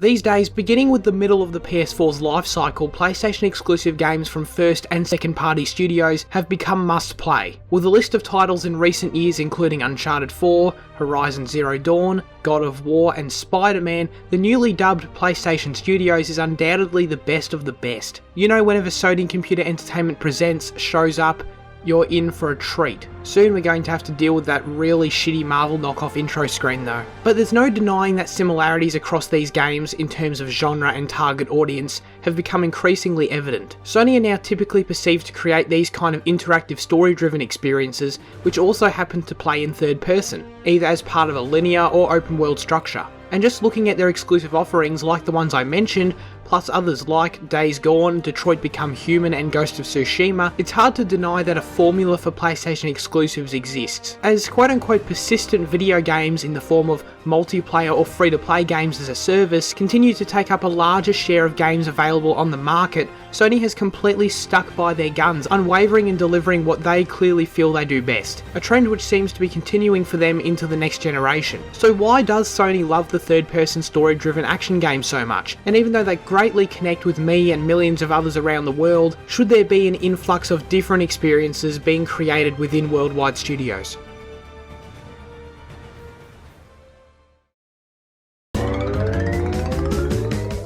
These days, beginning with the middle of the PS4's life cycle, PlayStation exclusive games from first and second party studios have become must play, with a list of titles in recent years including Uncharted 4, Horizon Zero Dawn, God of War and Spider-Man. The newly dubbed PlayStation Studios is undoubtedly the best of the best. You know, whenever Sony Computer Entertainment Presents shows up, you're in for a treat. Soon we're going to have to deal with that really shitty Marvel knockoff intro screen though. But there's no denying that similarities across these games in terms of genre and target audience have become increasingly evident. Sony are now typically perceived to create these kind of interactive story-driven experiences which also happen to play in third person, either as part of a linear or open world structure. And just looking at their exclusive offerings like the ones I mentioned, plus others like Days Gone, Detroit Become Human and Ghost of Tsushima, it's hard to deny that a formula for PlayStation exclusives exists, as quote-unquote persistent video games in the form of multiplayer or free-to-play games as a service continue to take up a larger share of games available on the market. Sony has completely stuck by their guns, unwavering in delivering what they clearly feel they do best, a trend which seems to be continuing for them into the next generation. So why does Sony love the third-person story-driven action games so much? And even though they greatly connect with me and millions of others around the world, should there be an influx of different experiences being created within worldwide studios?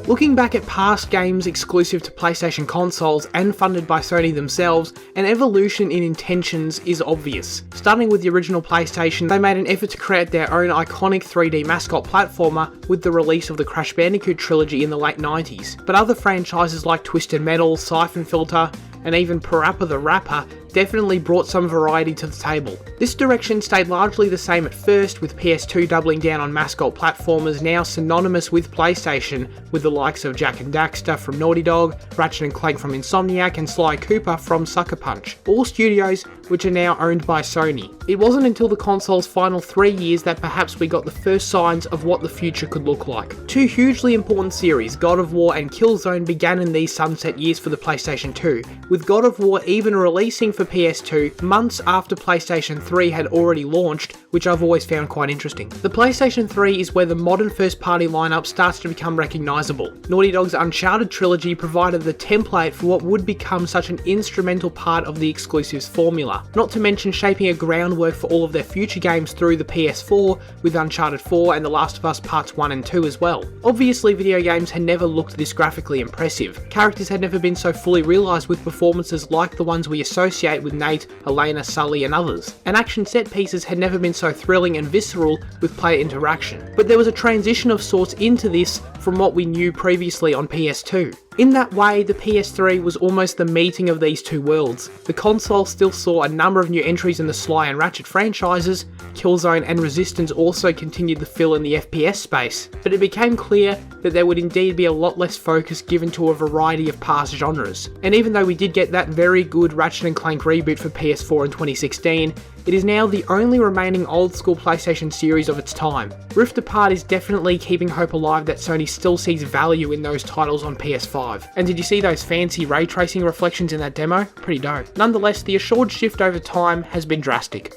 Looking back at past games exclusive to PlayStation consoles and funded by Sony themselves, an evolution in intentions is obvious. Starting with the original PlayStation, they made an effort to create their own iconic 3D mascot platformer with the release of the Crash Bandicoot trilogy in the late 90s, but other franchises like Twisted Metal, Siphon Filter, and even Parappa the Rapper definitely brought some variety to the table. This direction stayed largely the same at first, with PS2 doubling down on mascot platformers now synonymous with PlayStation, with the likes of Jak and Daxter from Naughty Dog, Ratchet and Clank from Insomniac and Sly Cooper from Sucker Punch, all studios which are now owned by Sony. It wasn't until the console's final 3 years that perhaps we got the first signs of what the future could look like. Two hugely important series, God of War and Killzone, began in these sunset years for the PlayStation 2, with God of War even releasing for PS2 months after PlayStation 3 had already launched, which I've always found quite interesting. The PlayStation 3 is where the modern first-party lineup starts to become recognisable. Naughty Dog's Uncharted trilogy provided the template for what would become such an instrumental part of the exclusives formula, not to mention shaping a groundwork for all of their future games through the PS4 with Uncharted 4 and The Last of Us Parts 1 and 2 as well. Obviously video games had never looked this graphically impressive, characters had never been so fully realised with performances like the ones we associate with Nate, Elena, Sully and others, and action set pieces had never been so thrilling and visceral with player interaction. But there was a transition of sorts into this from what we knew previously on PS2. In that way, the PS3 was almost the meeting of these two worlds. The console still saw a number of new entries in the Sly and Ratchet franchises, Killzone and Resistance also continued to fill in the FPS space, but it became clear that there would indeed be a lot less focus given to a variety of past genres. And even though we did get that very good Ratchet & Clank reboot for PS4 in 2016, it is now the only remaining old-school PlayStation series of its time. Rift Apart is definitely keeping hope alive that Sony still sees value in those titles on PS5. And did you see those fancy ray tracing reflections in that demo? Pretty dope. Nonetheless, the assured shift over time has been drastic.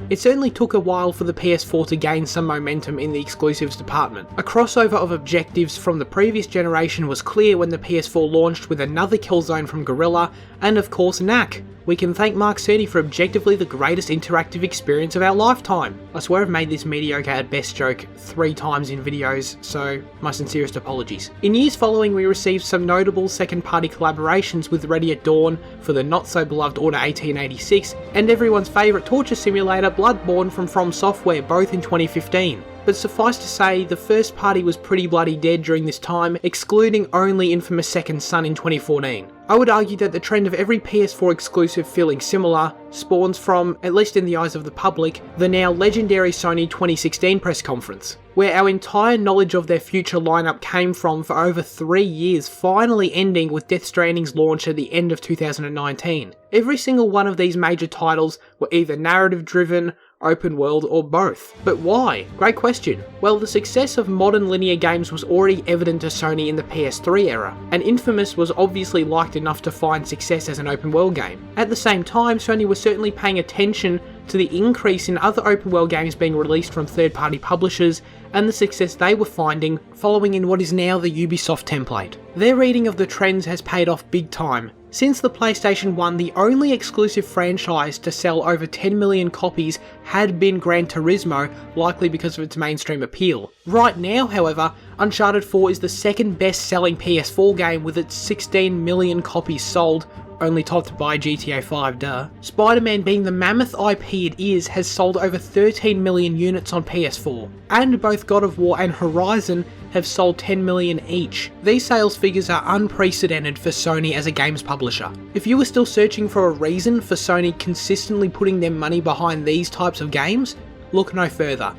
It certainly took a while for the PS4 to gain some momentum in the exclusives department. A crossover of objectives from the previous generation was clear when the PS4 launched with another Killzone from Guerrilla, and of course Knack. We can thank Mark Cerny for objectively the greatest interactive experience of our lifetime. I swear I've made this mediocre at best joke 3 times in videos, so my sincerest apologies. In years following, we received some notable second-party collaborations with Ready at Dawn for the not-so-beloved Order 1886, and everyone's favourite torture simulator Bloodborne from Software, both in 2015. But suffice to say, the first party was pretty bloody dead during this time, excluding only infamous Second Son in 2014. I would argue that the trend of every PS4 exclusive feeling similar spawns from, at least in the eyes of the public, the now legendary Sony 2016 press conference, where our entire knowledge of their future lineup came from for over 3 years, finally ending with Death Stranding's launch at the end of 2019. Every single one of these major titles were either narrative driven, open world, or both. But why? Great question. Well, the success of modern linear games was already evident to Sony in the PS3 era, and Infamous was obviously liked enough to find success as an open world game. At the same time, Sony was certainly paying attention to the increase in other open world games being released from third-party publishers and the success they were finding following in what is now the Ubisoft template. Their reading of the trends has paid off big time. Since the PlayStation 1, the only exclusive franchise to sell over 10 million copies had been Gran Turismo, likely because of its mainstream appeal. Right now, however, Uncharted 4 is the second best-selling PS4 game with its 16 million copies sold, only topped by GTA 5, duh. Spider-Man, being the mammoth IP it is, has sold over 13 million units on PS4, and both God of War and Horizon have sold 10 million each. These sales figures are unprecedented for Sony as a games publisher. If you were still searching for a reason for Sony consistently putting their money behind these types of games, look no further.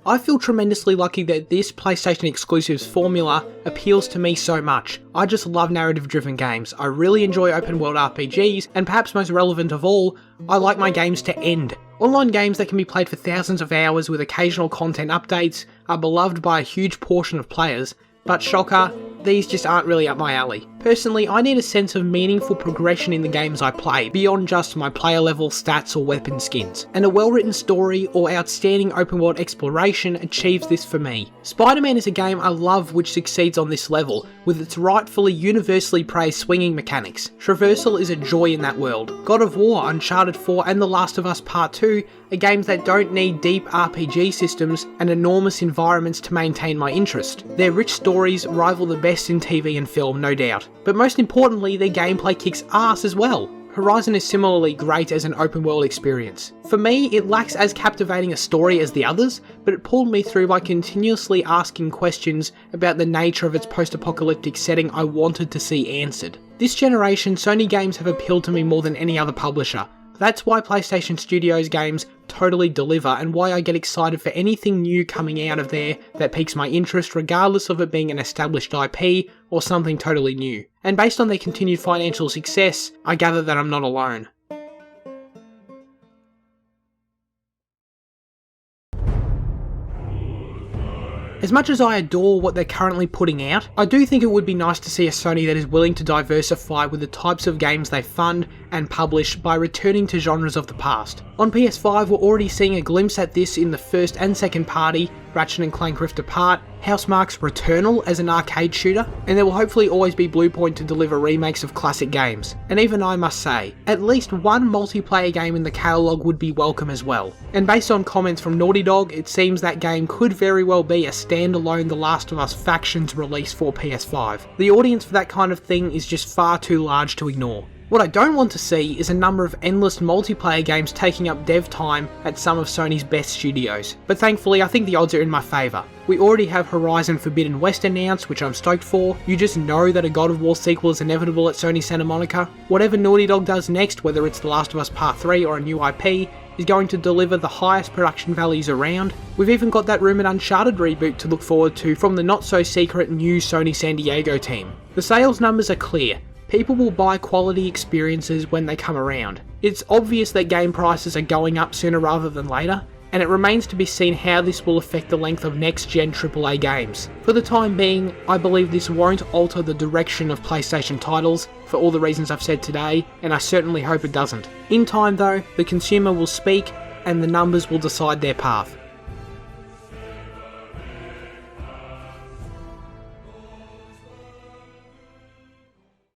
I feel tremendously lucky that this PlayStation exclusives formula appeals to me so much. I just love narrative driven games, I really enjoy open world RPGs, and perhaps most relevant of all, I like my games to end. Online games that can be played for thousands of hours with occasional content updates are beloved by a huge portion of players, but shocker, these just aren't really up my alley. Personally, I need a sense of meaningful progression in the games I play, beyond just my player level stats or weapon skins, and a well-written story or outstanding open world exploration achieves this for me. Spider-Man is a game I love which succeeds on this level, with its rightfully universally praised swinging mechanics. Traversal is a joy in that world. God of War, Uncharted 4 and The Last of Us Part 2 are games that don't need deep RPG systems and enormous environments to maintain my interest. Their rich stories rival the best in TV and film, no doubt. But most importantly, their gameplay kicks ass as well. Horizon is similarly great as an open world experience. For me, it lacks as captivating a story as the others, but it pulled me through by continuously asking questions about the nature of its post-apocalyptic setting I wanted to see answered. This generation, Sony games have appealed to me more than any other publisher. That's why PlayStation Studios games totally deliver, and why I get excited for anything new coming out of there that piques my interest, regardless of it being an established IP or something totally new. And based on their continued financial success, I gather that I'm not alone. As much as I adore what they're currently putting out, I do think it would be nice to see a Sony that is willing to diversify with the types of games they fund and publish by returning to genres of the past. On PS5, we're already seeing a glimpse at this in the first and second party, Ratchet & Clank Rift Apart, Housemarque's Returnal as an arcade shooter, and there will hopefully always be Bluepoint to deliver remakes of classic games. And even I must say, at least one multiplayer game in the catalogue would be welcome as well. And based on comments from Naughty Dog, it seems that game could very well be a standalone The Last of Us Factions release for PS5. The audience for that kind of thing is just far too large to ignore. What I don't want to see is a number of endless multiplayer games taking up dev time at some of Sony's best studios, but thankfully I think the odds are in my favour. We already have Horizon Forbidden West announced, which I'm stoked for. You just know that a God of War sequel is inevitable at Sony Santa Monica. Whatever Naughty Dog does next, whether it's The Last of Us Part 3 or a new IP, is going to deliver the highest production values around. We've even got that rumoured Uncharted reboot to look forward to from the not-so-secret new Sony San Diego team. The sales numbers are clear. People will buy quality experiences when they come around. It's obvious that game prices are going up sooner rather than later, and it remains to be seen how this will affect the length of next-gen AAA games. For the time being, I believe this won't alter the direction of PlayStation titles, for all the reasons I've said today, and I certainly hope it doesn't. In time though, the consumer will speak, and the numbers will decide their path.